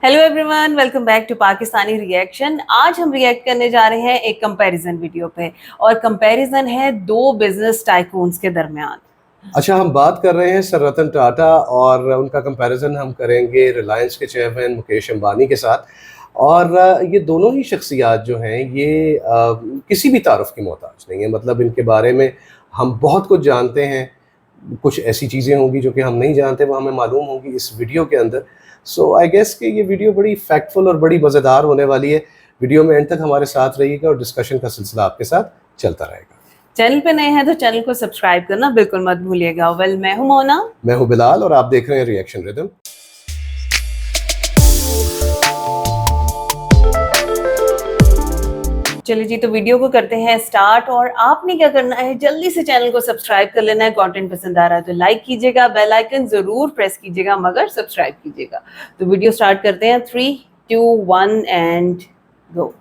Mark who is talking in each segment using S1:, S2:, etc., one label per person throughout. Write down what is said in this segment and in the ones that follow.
S1: Hello everyone, welcome back to Pakistani reaction. आज हम react करने जा रहे हैं एक कंपैरिजन वीडियो पे, और कंपैरिजन है दो बिजनेस टाइकून्स के दरमियान।
S2: अच्छा, हम बात कर रहे हैं सर रतन टाटा और उनका कंपैरिजन हम करेंगे रिलायंस के चेयरमैन मुकेश अंबानी के साथ। और ये दोनों ही शख्सियात जो हैं ये किसी भी तारुफ की मोहताज नहीं है। मतलब इनके बारे में हम बहुत कुछ जानते हैं, कुछ ऐसी चीज़ें होंगी जो कि हम नहीं जानते, वो हमें मालूम होंगी इस वीडियो के अंदर। सो आई गेस कि ये वीडियो बड़ी फैक्टफुल और बड़ी मज़ेदार होने वाली है। वीडियो में एंड तक हमारे साथ रहिएगा और डिस्कशन का सिलसिला आपके साथ चलता रहेगा।
S1: चैनल पे नए हैं तो चैनल को सब्सक्राइब करना बिल्कुल मत भूलिएगा। मैं हूं मोना,
S2: मैं हूं बिलाल और आप देख रहे हैं रिएक्शन रिदम।
S1: चलिए जी, तो वीडियो को करते हैं स्टार्ट। और आपने क्या करना है, जल्दी से चैनल को सब्सक्राइब कर लेना है। कंटेंट पसंद आ रहा है तो लाइक कीजिएगा, बेल आइकन जरूर प्रेस कीजिएगा, मगर सब्सक्राइब कीजिएगा। तो वीडियो स्टार्ट करते हैं। 3, 2, 1 एंड गो।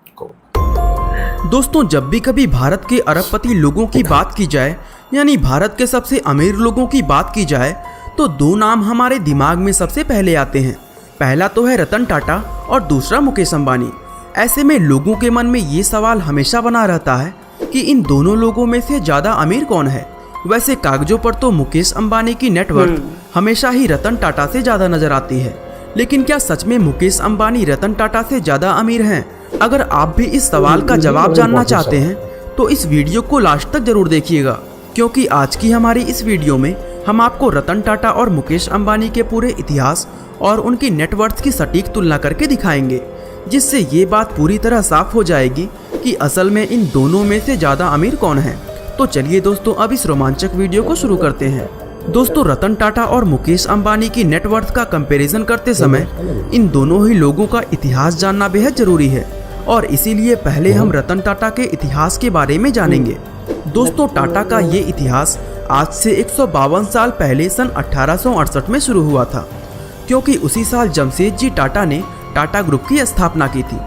S3: दोस्तों, जब भी कभी भारत के अरबपति लोगों की बात की जाए, यानी भारत के सबसे अमीर लोगों की बात की जाए, तो दो नाम हमारे दिमाग में सबसे पहले आते हैं। पहला तो है रतन टाटा और दूसरा मुकेश अंबानी। ऐसे में लोगों के मन में ये सवाल हमेशा बना रहता है कि इन दोनों लोगों में से ज़्यादा अमीर कौन है। वैसे कागजों पर तो मुकेश अंबानी की नेटवर्थ हमेशा ही रतन टाटा से ज़्यादा नजर आती है, लेकिन क्या सच में मुकेश अंबानी रतन टाटा से ज़्यादा अमीर हैं? अगर आप भी इस सवाल का जवाब जानना चाहते हैं तो इस वीडियो को लास्ट तक जरूर देखिएगा, क्योंकि आज की हमारी इस वीडियो में हम आपको रतन टाटा और मुकेश अंबानी के पूरे इतिहास और उनकी नेटवर्थ की सटीक तुलना करके दिखाएंगे, जिससे ये बात पूरी तरह साफ हो जाएगी कि असल में इन दोनों में से ज़्यादा अमीर कौन है। तो चलिए दोस्तों, अब इस रोमांचक वीडियो को शुरू करते हैं। दोस्तों, रतन टाटा और मुकेश अंबानी की नेटवर्थ का कंपैरिजन करते समय इन दोनों ही लोगों का इतिहास जानना बेहद जरूरी है, और इसीलिए पहले हम रतन टाटा के इतिहास के बारे में जानेंगे। दोस्तों, टाटा का ये इतिहास आज से 152 साल पहले सन 1868 में शुरू हुआ था, क्योंकि उसी साल जमशेदजी टाटा ने टाटा ग्रुप की स्थापना की थी।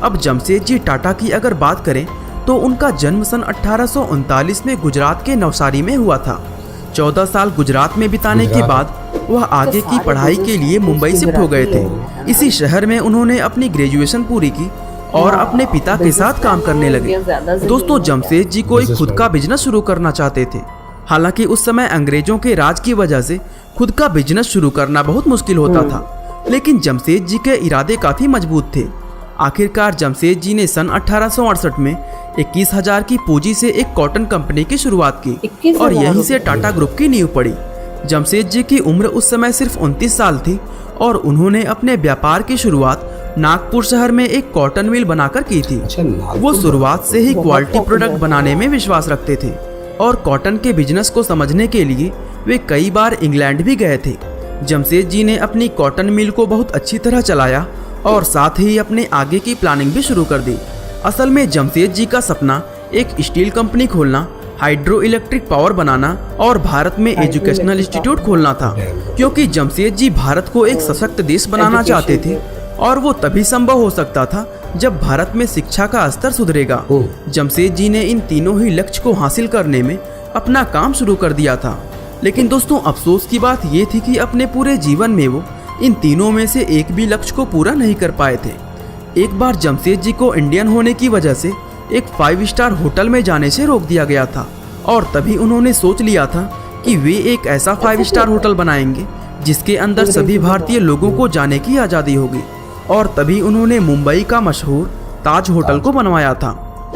S3: अब जमशेदजी टाटा की अगर बात करें तो उनका जन्म सन 1839 में गुजरात के नवसारी में हुआ था। 14 साल गुजरात में बिताने के बाद वह आगे की पढ़ाई के लिए मुंबई शिफ्ट हो गए थे। इसी शहर में उन्होंने अपनी ग्रेजुएशन पूरी की और अपने पिता के साथ काम करने लगे। दोस्तों, जमशेदजी को एक खुद का बिजनेस शुरू करना चाहते थे। हालांकि उस समय अंग्रेजों के राज की वजह से खुद का बिजनेस शुरू करना बहुत मुश्किल होता था, लेकिन जमशेदजी के इरादे काफी मजबूत थे। आखिरकार जमशेदजी ने सन 1868 में 21,000 की पूंजी से एक कॉटन कंपनी की शुरुआत की और यहीं से टाटा ग्रुप की नींव पड़ी। जमशेदजी की उम्र उस समय सिर्फ 29 साल थी और उन्होंने अपने व्यापार की शुरुआत नागपुर शहर में एक कॉटन मिल बनाकर की थी। वो शुरुआत से ही क्वालिटी प्रोडक्ट बनाने में विश्वास रखते थे और कॉटन के बिजनेस को समझने के लिए वे कई बार इंग्लैंड भी गए थे। जमशेदजी ने अपनी कॉटन मिल को बहुत अच्छी तरह चलाया और साथ ही अपने आगे की प्लानिंग भी शुरू कर दी। असल में जमशेदजी का सपना एक स्टील कंपनी खोलना, हाइड्रो इलेक्ट्रिक पावर बनाना और भारत में एजुकेशनल इंस्टीट्यूट खोलना था, क्योंकि जमशेदजी भारत को एक सशक्त देश बनाना चाहते थे और वो तभी संभव हो सकता था जब भारत में शिक्षा का स्तर सुधरेगा। जमशेदजी ने इन तीनों ही लक्ष्य को हासिल करने में अपना काम शुरू कर दिया था। लेकिन दोस्तों, अफसोस की बात ये थी कि अपने पूरे जीवन में वो इन तीनों में से एक भी लक्ष्य को पूरा नहीं कर पाए थे। एक बार जमशेदजी को इंडियन होने की वजह से एक 5 स्टार होटल में जाने से रोक दिया गया था, और तभी उन्होंने सोच लिया था कि वे एक ऐसा 5 स्टार होटल बनाएंगे जिसके अंदर सभी भारतीय लोगों को जाने की आज़ादी होगी। और तभी उन्होंने मुंबई का मशहूर ताज होटल को बनवाया था।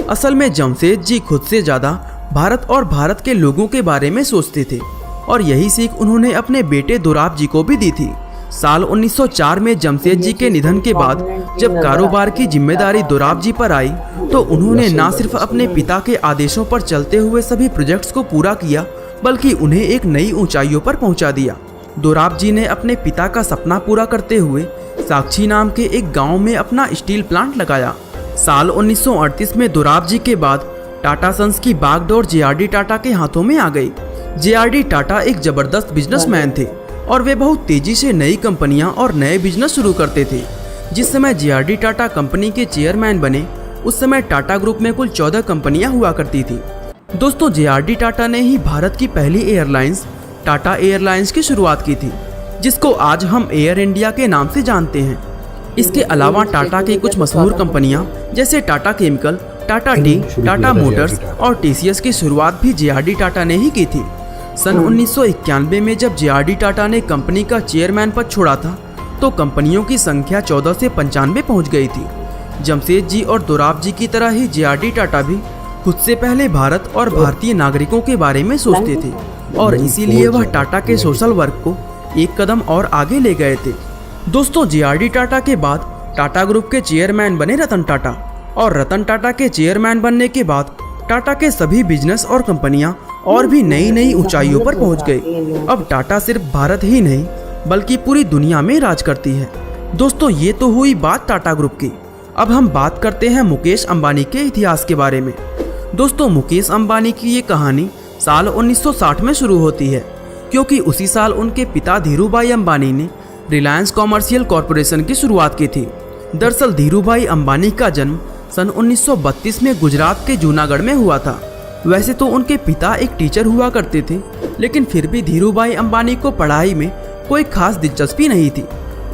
S3: असल में जमशेदजी खुद से ज़्यादा भारत और भारत के लोगों के बारे में सोचते थे, और यही सीख उन्होंने अपने बेटे दोराबजी को भी दी थी। साल 1904 में जमशेदजी के निधन के बाद जब कारोबार की जिम्मेदारी दोराबजी पर आई, तो उन्होंने न सिर्फ अपने पिता के आदेशों पर चलते हुए सभी प्रोजेक्ट्स को पूरा किया, बल्कि उन्हें एक नई ऊंचाइयों पर पहुंचा दिया। दोराबजी ने अपने पिता का सपना पूरा करते हुए साक्षी नाम के एक गांव में अपना स्टील प्लांट लगाया। साल 1938 में दोराबजी के बाद टाटा सन्स की बागडोर जेआरडी टाटा के हाथों में आ गई। जेआरडी टाटा एक जबरदस्त बिजनेसमैन थे और वे बहुत तेजी से नई कंपनियां और नए बिजनेस शुरू करते थे। जिस समय जेआरडी टाटा कंपनी के चेयरमैन बने, उस समय टाटा ग्रुप में कुल 14 कंपनियां हुआ करती थी। दोस्तों, जेआरडी टाटा ने ही भारत की पहली एयरलाइंस टाटा एयरलाइंस की शुरुआत की थी, जिसको आज हम एयर इंडिया के नाम से जानते हैं। इसके अलावा टाटा की कुछ मशहूर कंपनियां जैसे Tata chemical, Tata T, Tata Motors और टीसीएस की शुरुआत भी जेआरडी टाटा ने ही की थी। सन 1991 में जब जेआरडी टाटा ने कंपनी का चेयरमैन पद छोड़ा था तो कंपनियों की संख्या 14 से 95 पहुंच गई थी। जमशेदजी और दोराब जी की तरह ही जेआरडी टाटा भी खुद से पहले भारत और भारतीय नागरिकों के बारे में सोचते थे और इसीलिए वह टाटा के सोशल वर्क को एक कदम और आगे ले गए थे। दोस्तों, जेआरडी टाटा के बाद टाटा ग्रुप के चेयरमैन बने रतन टाटा और रतन टाटा के चेयरमैन बनने के बाद टाटा के सभी बिजनेस और कंपनियां और भी नई नई ऊंचाइयों पर पहुंच गई। अब टाटा सिर्फ भारत ही नहीं बल्कि पूरी दुनिया में राज करती है। दोस्तों, ये तो हुई बात टाटा ग्रुप की। अब हम बात करते हैं मुकेश अंबानी के इतिहास के बारे में। दोस्तों, मुकेश अंबानी की ये कहानी साल 1960 में शुरू होती है, क्योंकि उसी साल उनके पिता धीरूभाई अंबानी ने रिलायंस कॉमर्शियल कॉरपोरेशन की शुरुआत की थी। दरअसल धीरूभाई अंबानी का जन्म सन 1932 में गुजरात के जूनागढ़ में हुआ था। वैसे तो उनके पिता एक टीचर हुआ करते थे, लेकिन फिर भी धीरूभाई अंबानी को पढ़ाई में कोई खास दिलचस्पी नहीं थी।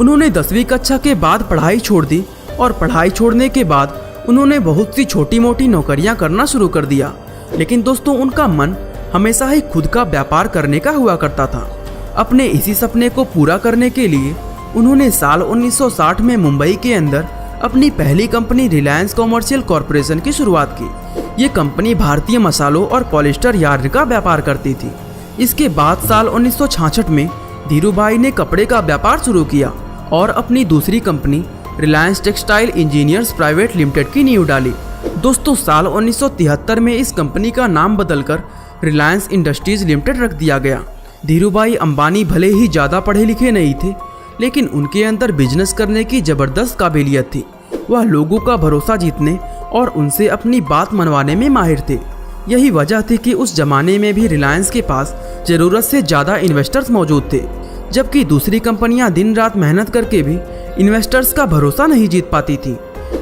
S3: उन्होंने 10वीं कक्षा के बाद पढ़ाई छोड़ दी और पढ़ाई छोड़ने के बाद उन्होंने बहुत सी छोटी मोटी नौकरियां करना शुरू कर दिया। लेकिन दोस्तों, उनका मन हमेशा ही खुद का व्यापार करने का हुआ करता था। अपने इसी सपने को पूरा करने के लिए उन्होंने साल 1960 में मुंबई के अंदर अपनी पहली कंपनी रिलायंस कॉमर्शियल कॉरपोरेशन की शुरुआत की। ये कंपनी भारतीय मसालों और पॉलिस्टर यार्न का व्यापार करती थी। इसके बाद साल 1966 में धीरूभाई ने कपड़े का व्यापार शुरू किया और अपनी दूसरी company Reliance textile engineers private limited की नींव डाली। दोस्तों, साल 1973 में इस कंपनी का नाम बदलकर रिलायंस इंडस्ट्रीज लिमिटेड रख दिया गया। धीरूभाई अंबानी भले ही ज़्यादा पढ़े लिखे नहीं थे, लेकिन उनके अंदर बिजनेस करने की ज़बरदस्त काबिलियत थी। वह लोगों का भरोसा जीतने और उनसे अपनी बात मनवाने में माहिर थे। यही वजह थी कि उस जमाने में भी रिलायंस के पास ज़रूरत से ज़्यादा इन्वेस्टर्स मौजूद थे, जबकि दूसरी कंपनियां दिन रात मेहनत करके भी इन्वेस्टर्स का भरोसा नहीं जीत पाती थी।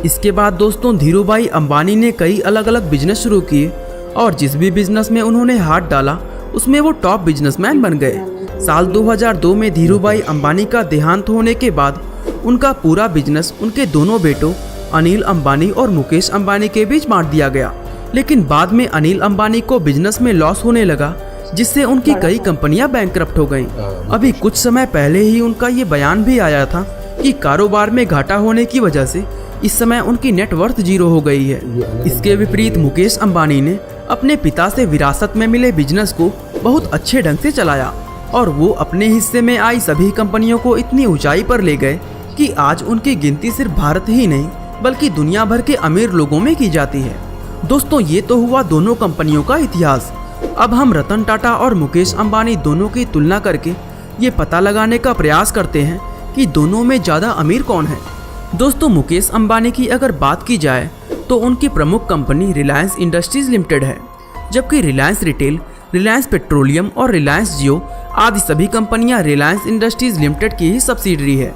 S3: इसके बाद दोस्तों, धीरूभाई अंबानी ने कई अलग अलग बिजनेस शुरू किए और जिस भी बिजनेस में उन्होंने हाथ डाला उसमें वो टॉप बिजनेसमैन बन गए। साल 2002 में धीरूभाई अंबानी का देहांत होने के बाद उनका पूरा बिजनेस उनके दोनों बेटों अनिल अंबानी और मुकेश अंबानी के बीच बांट दिया गया। लेकिन बाद में अनिल अंबानी को बिजनेस में लॉस होने लगा, जिससे उनकी कई कंपनियां बैंकरप्ट हो गईं। अभी कुछ समय पहले ही उनका ये बयान भी आया था कि कारोबार में घाटा होने की वजह से इस समय उनकी नेटवर्थ 0 हो गई है। इसके विपरीत मुकेश अंबानी ने अपने पिता से विरासत में मिले बिजनेस को बहुत अच्छे ढंग से चलाया और वो अपने हिस्से में आई सभी कंपनियों को इतनी ऊंचाई पर ले गए कि आज उनकी गिनती सिर्फ भारत ही नहीं बल्कि दुनिया भर के अमीर लोगों में की जाती है। दोस्तों, ये तो हुआ दोनों कंपनियों का इतिहास। अब हम रतन टाटा और मुकेश अंबानी दोनों की तुलना करके ये पता लगाने का प्रयास करते हैं कि दोनों में ज़्यादा अमीर कौन है। दोस्तों, मुकेश अंबानी की अगर बात की जाए तो उनकी प्रमुख कंपनी रिलायंस इंडस्ट्रीज लिमिटेड है, जबकि रिलायंस रिटेल, रिलायंस पेट्रोलियम और रिलायंस जियो आदि सभी कंपनियां रिलायंस इंडस्ट्रीज लिमिटेड की ही सब्सिडरी है।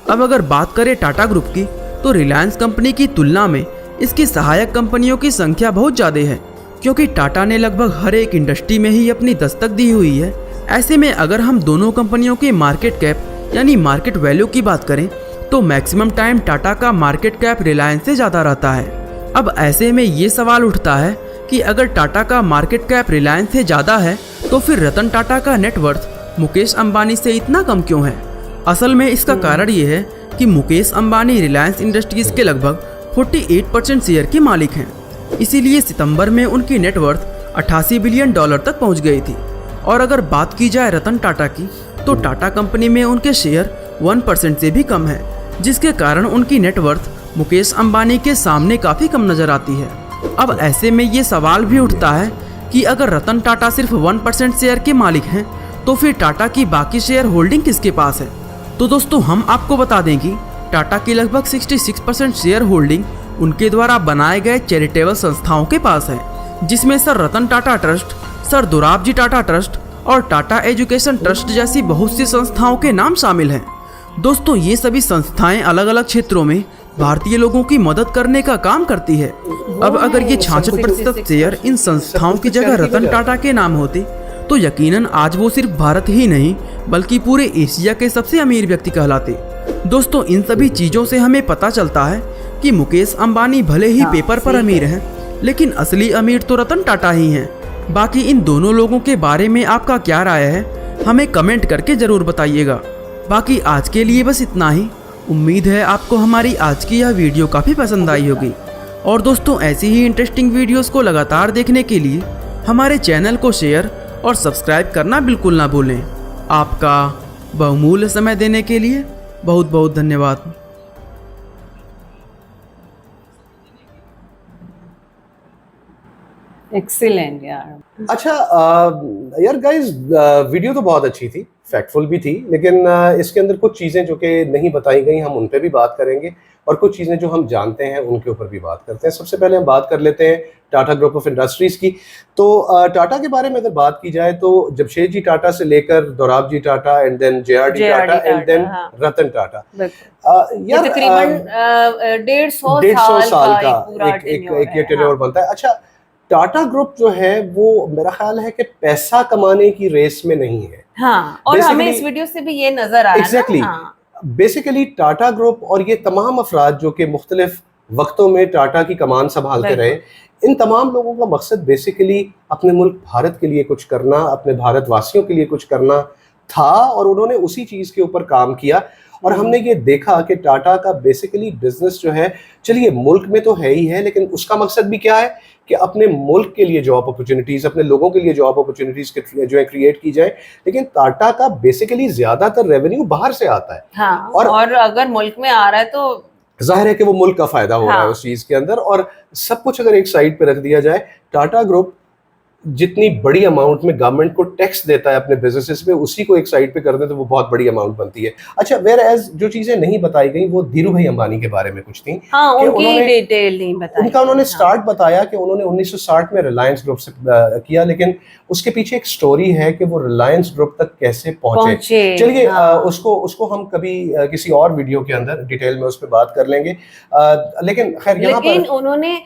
S3: अब अगर बात करें टाटा ग्रुप की तो रिलायंस कंपनी की तुलना में इसकी सहायक कंपनियों की संख्या बहुत ज़्यादा है, क्योंकि टाटा ने लगभग हर एक इंडस्ट्री में ही अपनी दस्तक दी हुई है। ऐसे में अगर हम दोनों कंपनियों के मार्केट कैप यानी मार्केट वैल्यू की बात करें तो मैक्सिमम टाइम टाटा का मार्केट कैप रिलायंस से ज़्यादा रहता है। अब ऐसे में ये सवाल उठता है कि अगर टाटा का मार्केट कैप रिलायंस से ज़्यादा है तो फिर रतन टाटा का नेटवर्थ मुकेश अंबानी से इतना कम क्यों है। असल में इसका कारण ये है कि मुकेश अंबानी रिलायंस इंडस्ट्रीज के लगभग 48% शेयर के मालिक हैं। इसीलिए सितंबर में उनकी नेटवर्थ $88 बिलियन तक पहुंच गई थी। और अगर बात की जाए रतन टाटा की तो टाटा कंपनी में उनके शेयर 1% से भी कम है, जिसके कारण उनकी नेटवर्थ मुकेश अंबानी के सामने काफ़ी कम नज़र आती है। अब ऐसे में ये सवाल भी उठता है कि अगर रतन टाटा सिर्फ 1% शेयर के मालिक हैं तो फिर टाटा की बाकी शेयर होल्डिंग किसके पास है। तो दोस्तों, हम आपको बता दें कि टाटा की लगभग 66% शेयर होल्डिंग उनके द्वारा बनाए गए चैरिटेबल संस्थाओं के पास है, जिसमें sir Ratan Tata trust, sir Dorabji Tata trust और टाटा एजुकेशन ट्रस्ट जैसी बहुत सी संस्थाओं के नाम शामिल हैं। दोस्तों, ये सभी संस्थाएं अलग अलग क्षेत्रों में भारतीय लोगों की मदद करने का काम करती है। अब अगर ये 66% शेयर इन संस्थाओं की जगह रतन टाटा के नाम होते तो यकीनन आज वो सिर्फ भारत ही नहीं बल्कि पूरे एशिया के सबसे अमीर व्यक्ति कहलाते। दोस्तों इन सभी चीज़ों से हमें पता चलता है कि मुकेश अंबानी भले ही
S1: हाँ,
S3: पेपर पर
S1: सही
S3: अमीर हैं, लेकिन असली अमीर तो रतन टाटा ही हैं। बाकी इन दोनों लोगों के बारे में आपका क्या राय है, हमें कमेंट करके ज़रूर बताइएगा। बाकी आज के लिए बस इतना ही। उम्मीद है आपको हमारी आज की यह वीडियो काफ़ी पसंद आई होगी। और दोस्तों ऐसी ही इंटरेस्टिंग वीडियोस को लगातार देखने के लिए हमारे चैनल को शेयर और सब्सक्राइब करना बिल्कुल ना भूलें। आपका बहुमूल्य समय देने के लिए बहुत बहुत धन्यवाद।
S1: एक्सीलेंट यार।
S2: अच्छा यार गाइस, वीडियो तो बहुत अच्छी थी, फैक्टफुल भी थी, लेकिन इसके अंदर कुछ चीज़ें जो कि नहीं बताई गई हम उन पे भी बात करेंगे, और कुछ चीज़ें जो हम जानते हैं उनके ऊपर भी बात करते हैं। सबसे पहले हम बात कर लेते हैं टाटा ग्रुप ऑफ इंडस्ट्रीज़ की। तो टाटा के बारे में अगर बात की जाए तो जमशेदजी टाटा से लेकर Dorabji Tata and then JRD Tata and then Ratan Tata,
S1: यार तकरीबन 150 साल का
S2: एक ये टेन्योर बनता है। अच्छा, टाटा ग्रुप जो है वो मेरा ख्याल है कि पैसा कमाने की रेस में नहीं है।
S1: हाँ, और हमें इस वीडियो से भी ये नजर आ रहा है।
S2: एग्जैक्टली, बेसिकली टाटा ग्रुप और ये तमाम अफराद जो कि मुख्तलिफ वक्तों में टाटा की कमान संभालते रहे, इन तमाम लोगों का मकसद बेसिकली अपने मुल्क भारत के लिए कुछ करना, अपने भारतवासियों के लिए कुछ करना था, और उन्होंने उसी चीज़ के ऊपर काम किया। और हमने ये देखा कि टाटा का बेसिकली बिजनेस जो है, चलिए मुल्क में तो है ही है, लेकिन उसका मकसद भी क्या है कि अपने मुल्क के लिए जॉब अपॉर्चुनिटीज़, अपने लोगों के लिए जॉब अपॉर्चुनिटीज़ जो है क्रिएट की जाए। लेकिन टाटा का बेसिकली ज़्यादातर रेवेन्यू बाहर से आता है।
S1: हाँ, और अगर मुल्क में आ रहा है तो
S2: जाहिर है कि वो मुल्क का फ़ायदा हो रहा है उस चीज़ के अंदर। और सब कुछ अगर एक साइड पे रख दिया जाए, टाटा ग्रुप जितनी बड़ी अमाउंट में गवर्नमेंट को टैक्स देता है अपने बिजनेसेस पे, उसी को एक साइड पे कर दे तो वो बहुत बड़ी अमाउंट बनती है। अच्छा, वेयर एज जो चीजें नहीं बताई गई वो धीरू भाई अंबानी के बारे में कुछ थी।
S1: हाँ, उनकी डिटेल नहीं बताई।
S2: उनका उन्होंने स्टार्ट बताया कि उन्होंने 1960 में रिलायंस ग्रुप से किया, लेकिन उसके पीछे एक स्टोरी है कि वो रिलायंस ग्रुप तक कैसे पहुंचे। चलिए उसको हम कभी किसी और वीडियो के अंदर डिटेल में उस पर बात कर लेंगे। लेकिन खैर यहाँ पर
S1: उन्होंने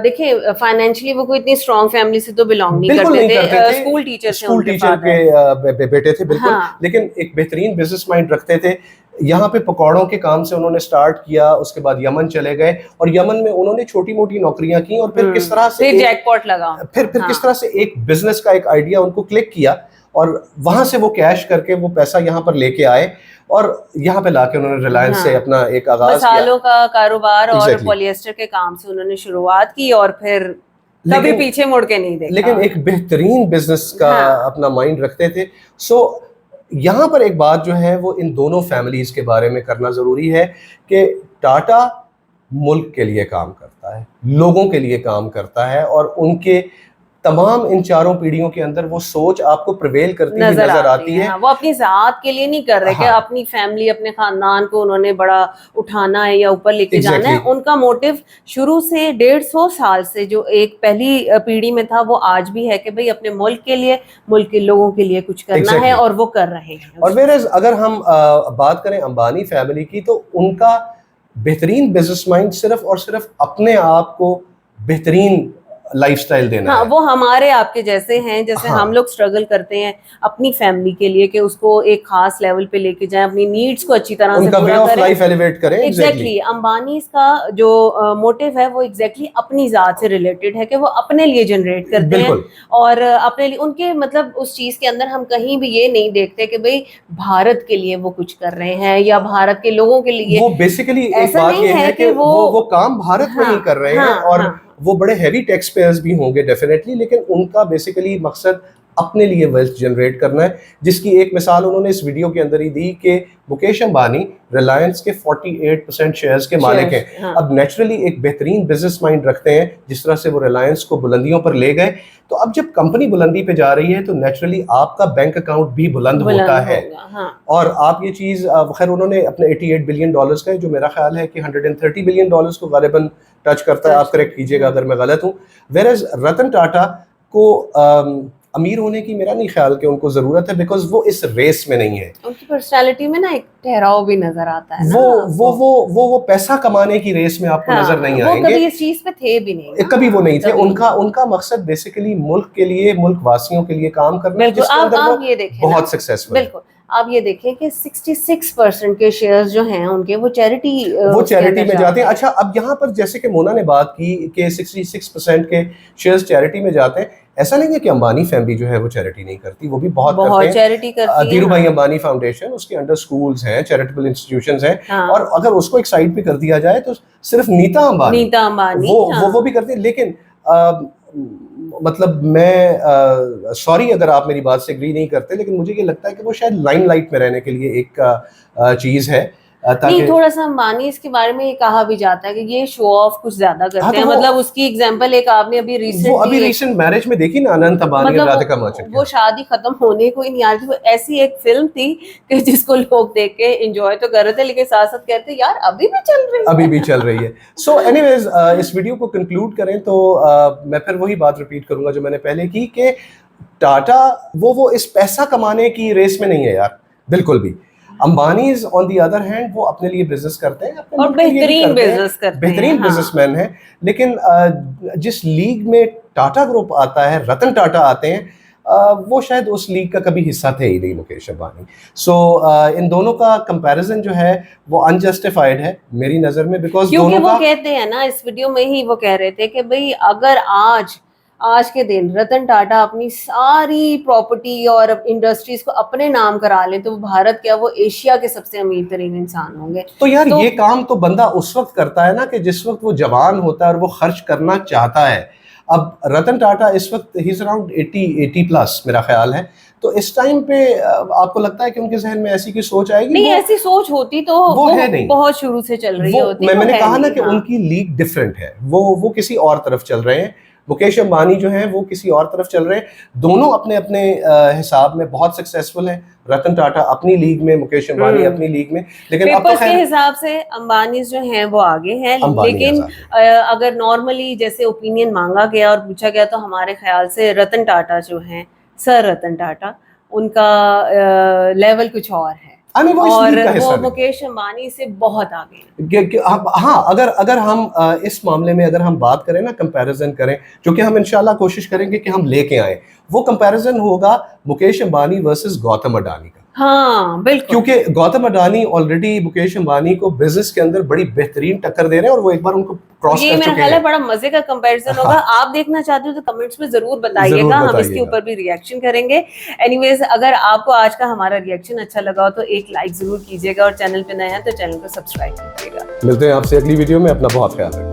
S1: देखिए फाइनेंशियली वो कोई इतनी स्ट्रॉन्ग फैमिली से तो बिलोंग
S2: बिल्कुल नहीं करते थे।
S1: स्कूल टीचर
S2: के बेटे थे बिल्कुल। लेकिन एक बेहतरीन बिजनेस माइंड रखते थे। यहाँ पे पकौड़ों के काम से उन्होंने स्टार्ट किया, उसके बाद यमन चले गए और यमन में उन्होंने छोटी मोटी नौकरियां की, और फिर किस तरह से
S1: जैकपॉट लगा,
S2: फिर किस तरह से एक बिजनेस का एक आइडिया उनको क्लिक किया, और वहां से वो कैश करके वो पैसा यहाँ पर लेके आए, और यहाँ पे लाके उन्होंने रिलायंस से अपना एक आगाज किया।
S1: मसालों का कारोबार और पॉलिएस्टर के काम से उन्होंने शुरुआत की, और फिर कभी पीछे मुड़ के नहीं देखा।
S2: लेकिन एक बेहतरीन बिजनेस का अपना माइंड रखते थे। सो यहाँ पर एक बात जो है वो इन दोनों फैमिलीज के बारे में करना जरूरी है कि टाटा मुल्क के लिए काम करता है, लोगों के लिए काम करता है, और उनके तमाम इन चारों पीढ़ियों के अंदर वो सोच आपको प्रिवेल करती हुई नजर आती है।
S1: वो अपनी ज़ात के लिए नहीं कर रहे कि अपनी फैमिली, अपने खानदान को उन्होंने बड़ा उठाना है या ऊपर लेके जाना है। उनका मोटिव शुरू से 150 साल से जो एक पहली पीढ़ी में था वो आज भी है कि भाई अपने मुल्क के लिए, मुल्क के लोगों के लिए कुछ करना है, और वो कर रहे हैं।
S2: और वेयर अगर हम बात करें अंबानी फैमिली की, तो उनका बेहतरीन बिजनेस माइंड सिर्फ और सिर्फ अपने आप को बेहतरीन लाइफस्टाइल देना है।
S1: वो हमारे आपके जैसे हैं, जैसे हम लोग स्ट्रगल करते हैं अपनी फैमिली के लिए कि उसको एक खास लेवल पे लेके जाएं, अपनी नीड्स को अच्छी तरह से पूरा करें,
S2: लाइफ एलिवेट करें।
S1: एग्जैक्टली अंबानी का जो मोटिव है वो एग्जैक्टली अपनी जात से रिलेटेड है कि वो अपने लिए जनरेट करते हैं, और अपने लिए उनके मतलब उस चीज के अंदर हम कहीं भी ये नहीं देखते कि भाई भारत के लिए वो कुछ कर रहे हैं या भारत के लोगों के लिए।
S2: वो बेसिकली ऐसा नहीं है कि वो काम भारत में ही कर रहे हैं, और वो बड़े हैवी टैक्स पेयर्स भी होंगे डेफिनेटली, लेकिन उनका बेसिकली मकसद अपने लिए वेल्थ जनरेट करना है, जिसकी एक मिसाल उन्होंने इस वीडियो के अंदर ही दी कि मुकेश अंबानी रिलायंस के 48% शेयर्स के मालिक हैं। अब नेचुरली एक बेहतरीन बिजनेस माइंड रखते हैं, जिस तरह से वो रिलायंस को बुलंदियों पर ले गए, तो अब जब कंपनी बुलंदी पे जा रही है तो नेचुरली आपका बैंक अकाउंट भी बुलंद होता है। और आप ये चीज़ खैर उन्होंने अपने $88 बिलियन का, जो मेरा ख्याल है कि $130 बिलियन को गालिबन टच करता है, आप करेक्ट कीजिएगा अगर मैं गलत हूँ। वेयर एज रतन टाटा को अमीर होने की मेरा नहीं ख्याल कि उनको जरूरत है, बिकॉज वो इस रेस में नहीं है।
S1: उनकी पर्सनालिटी में ना एक ठहराव भी नजर आता है ना
S2: वो पैसा कमाने की रेस में आपको नजर नहीं
S1: वो
S2: आएंगे।
S1: कभी इस चीज पे थे भी नहीं ना।
S2: कभी वो नहीं थे।
S1: कभी
S2: उनका मकसद बेसिकली मुल्क के लिए, मुल्क वासियों के लिए काम करना,
S1: बिल्कुल।
S2: जिसके अंदर
S1: आप
S2: वो
S1: ये देखें
S2: बहुत सक्सेसफुल।
S1: बिल्कुल आप ये देखें कि 66% के शेयर्स जो हैं उनके वो चैरिटी
S2: में जाते हैं। अच्छा, अब यहाँ पर जैसे कि मोना ने बात की कि 66% के शेयर्स चैरिटी में जाते हैं, ऐसा नहीं है कि अंबानी फैमिली जो है वो चैरिटी नहीं करती, वो भी बहुत करते हैं।
S1: चैरिटी करती है।
S2: धीरू भाई अंबानी फाउंडेशन, उसके अंडर स्कूल्स हैं, चैरिटेबल इंस्टीट्यूशंस हैं।
S1: हाँ।
S2: और अगर उसको एक साइड पे कर दिया जाए तो सिर्फ नीता अंबानी वो भी करती है। लेकिन मतलब मैं सॉरी अगर आप मेरी बात से एग्री नहीं करते, लेकिन मुझे ये लगता है कि वो शायद लाइमलाइट में रहने के लिए एक चीज है।
S1: नहीं, थोड़ा सा अंबानी इसके बारे में ये कहा भी जाता है कि ये शो ऑफ कुछ ज्यादा करते हैं। मतलब उसकी एग्जांपल एक आपने अभी रिसेंट
S2: मैरिज में देखी ना, अनंत अंबानी और राधिका मर्चेंट,
S1: वो शादी खत्म होने को ही नहीं आ रही थी। वो ऐसी एक फिल्म थी कि जिसको लोग देख के एंजॉय तो कर रहे थे, लेकिन साथ साथ कहते यार अभी भी चल रही है।
S2: सो एनीवेज, इस वीडियो को कंक्लूड करें तो मैं फिर वही बात रिपीट करूंगा जो मैंने पहले की, कि टाटा वो इस पैसा कमाने की रेस में नहीं है यार, बिल्कुल भी। Ambanis on the other hand वो अपने लिए बिजनेस करते हैं,
S1: और बेहतरीन बिजनेस करते हैं,
S2: बेहतरीन बिजनेसमैन हैं। लेकिन जिस लीग में टाटा ग्रुप आता है, रतन टाटा आते हैं, वो शायद उस लीग का कभी हिस्सा थे ही नहीं मुकेश अंबानी। सो इन दोनों का कंपैरिजन जो है वो अनजस्टिफाइड है मेरी नजर में, बिकॉज
S1: क्योंकि वो कहते हैं ना, इस वीडियो में ही वो कह रहे थे कि भाई अगर आज के दिन रतन टाटा अपनी सारी प्रॉपर्टी और इंडस्ट्रीज को अपने नाम करा ले तो भारत क्या, वो एशिया के सबसे अमीर तरीन इंसान होंगे।
S2: तो यार ये काम तो बंदा उस वक्त करता है ना कि जिस वक्त वो जवान होता है और वो खर्च करना चाहता है। अब रतन टाटा इस वक्त ही इज अराउंड 80 प्लस मेरा ख्याल है। तो इस टाइम पे आपको लगता है कि उनके जहन में ऐसी की सोच आएगी?
S1: नहीं, ऐसी सोच होती तो वो है नहीं, बहुत शुरू से चल रही होती।
S2: मैंने कहा ना कि उनकी लीग डिफरेंट है, वो किसी और तरफ चल रहे हैं। मुकेश अंबानी जो हैं वो किसी और तरफ चल रहे हैं। दोनों अपने अपने हिसाब में बहुत सक्सेसफुल हैं। रतन टाटा अपनी लीग में, मुकेश अंबानी अपनी लीग में। लेकिन
S1: पेपर्स के हिसाब से अंबानी जो हैं वो आगे हैं, लेकिन अगर नॉर्मली जैसे ओपिनियन मांगा गया और पूछा गया तो हमारे ख्याल से रतन टाटा जो हैं, सर रतन टाटा, उनका लेवल कुछ और है और वो मुकेश अंबानी से बहुत आगे।
S2: हाँ, अगर हम इस मामले में अगर हम बात करें ना, कंपैरिजन करें, जो कि हम इंशाल्लाह कोशिश करेंगे कि हम लेके आए, वो कंपैरिजन होगा मुकेश अंबानी वर्सेस गौतम अडानी का।
S1: हाँ बिल्कुल,
S2: क्योंकि गौतम अडानी ऑलरेडी मुकेश अंबानी को बिजनेस के अंदर बड़ी बेहतरीन टक्कर दे रहे हैं और वो एक बार उनको क्रॉस कर चुके हैं।
S1: मेरा ख्याल है बड़ा मजे का कंपैरिजन होगा। आप देखना चाहते हो तो कमेंट्स में जरूर बताइएगा, हम इसके ऊपर भी रिएक्शन करेंगे। एनीवेज, अगर आपको आज का हमारा रिएक्शन अच्छा लगा हो तो एक लाइक जरूर कीजिएगा और चैनल पे नए हैं तो चैनल को सब्सक्राइब कीजिएगा।
S2: मिलते हैं आपसे अगली वीडियो में, अपना बहुत ख्याल रखिए।